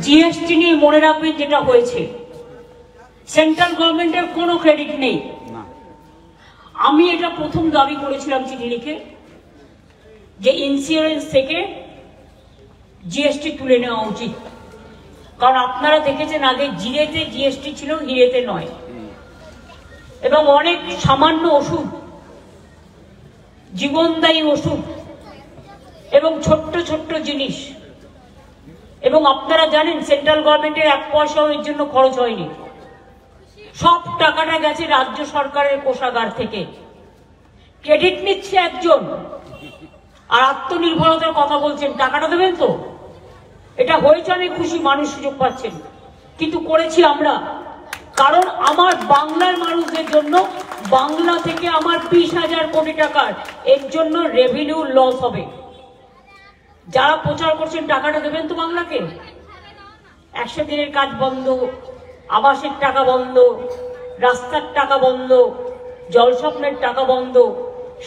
GST নিয়ে মনে রাখবেন যেটা হয়েছে, সেন্ট্রাল গভর্নমেন্টের কোনো ক্রেডিট নেই। আমি এটা প্রথম দাবি করেছিলাম চিঠি লিখে যে ইন্স্যুরেন্স থেকে জিএসটি তুলে নেওয়া উচিত, কারণ আপনারা দেখেছেন আগে জিরেতে জিএসটি ছিল, হিরেতে নয়। এবং অনেক সামান্য ওষুধ, জীবনদায়ী ওষুধ এবং ছোট্ট ছোট্ট জিনিস, এবং আপনারা জানেন সেন্ট্রাল গভর্নমেন্টের 1 পয়সাও এর জন্য খরচ হয়নি। সব টাকাটা গেছে রাজ্য সরকারের কোষাগার থেকে। ক্রেডিট নিচ্ছে একজন আর আত্মনির্ভরতার কথা বলছেন, টাকাটা দেবেন তো? এটা হয়েছে, আমি খুশি, মানুষ সুযোগ পাচ্ছেন, কিন্তু করেছি আমরা কারণ আমার বাংলার মানুষদের জন্য, বাংলা থেকে আমার 20,000 কোটি টাকার এর জন্য রেভিনিউ লস হবে। যারা প্রচার করছেন টাকাটা দেবেন তো বাংলাকে, 100 দিনের কাজ বন্ধ, আবাসের টাকা বন্ধ, রাস্তার টাকা বন্ধ, জলস্বপ্নের টাকা বন্ধ,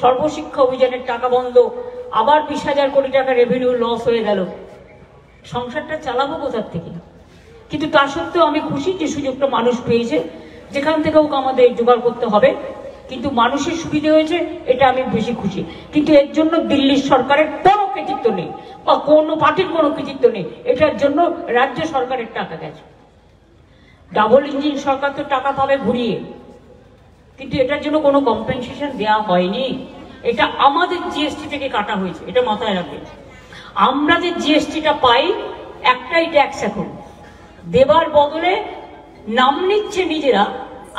সর্বশিক্ষা অভিযানের টাকা বন্ধ, আবার 20,000 কোটি টাকা রেভিনিউ লস হয়ে গেল। সংসারটা চালাবো কোথার থেকে? কিন্তু তা সত্ত্বেও আমি খুশি যে সুযোগটা মানুষ পেয়েছে, যেখান থেকে হোক আমাদের জোগাড় করতে হবে, কিন্তু মানুষের সুবিধা হয়েছে, এটা আমি বেশি খুশি। কিন্তু এর জন্য দিল্লির সরকারের কোনো কৃতিত্ব নেই বা কোনো পার্টির কোনো কৃতিত্ব নেই, এটার জন্য রাজ্য সরকারের টাকা গেছে। ডাবল ইঞ্জিন সরকার তো টাকা পাবে ঘুরিয়ে, কিন্তু এটার জন্য কোনো কম্পেনসেশন দেওয়া হয়নি। এটা আমাদের জিএসটি থেকে কাটা হয়েছে, এটা মাথায় রাখবেন। আমরা যে জিএসটিটা পাই, একটাই ট্যাক্স এখন দেবার বদলে নাম নিচ্ছে নিজেরা,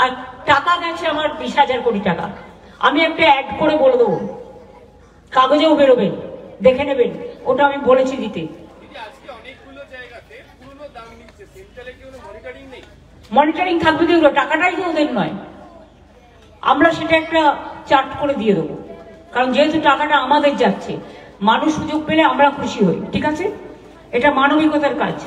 আর টাকা গেছে আমার 20,000 কোটি টাকা। আমি একটা অ্যাড করে বলে দেবো, কাগজেও বেরোবেন, দেখে নেবেন, ওটা আমি বলেছি দিতে। মনিটরিং থাকবে তো, টাকাটাই তো ওদের নয়, আমরা সেটা একটা চার্ট করে দিয়ে দেবো, কারণ যেহেতু টাকাটা আমাদের যাচ্ছে, মানুষ সুযোগ পেলে আমরা খুশি হই, ঠিক আছে? এটা মানবিকতার কাজ।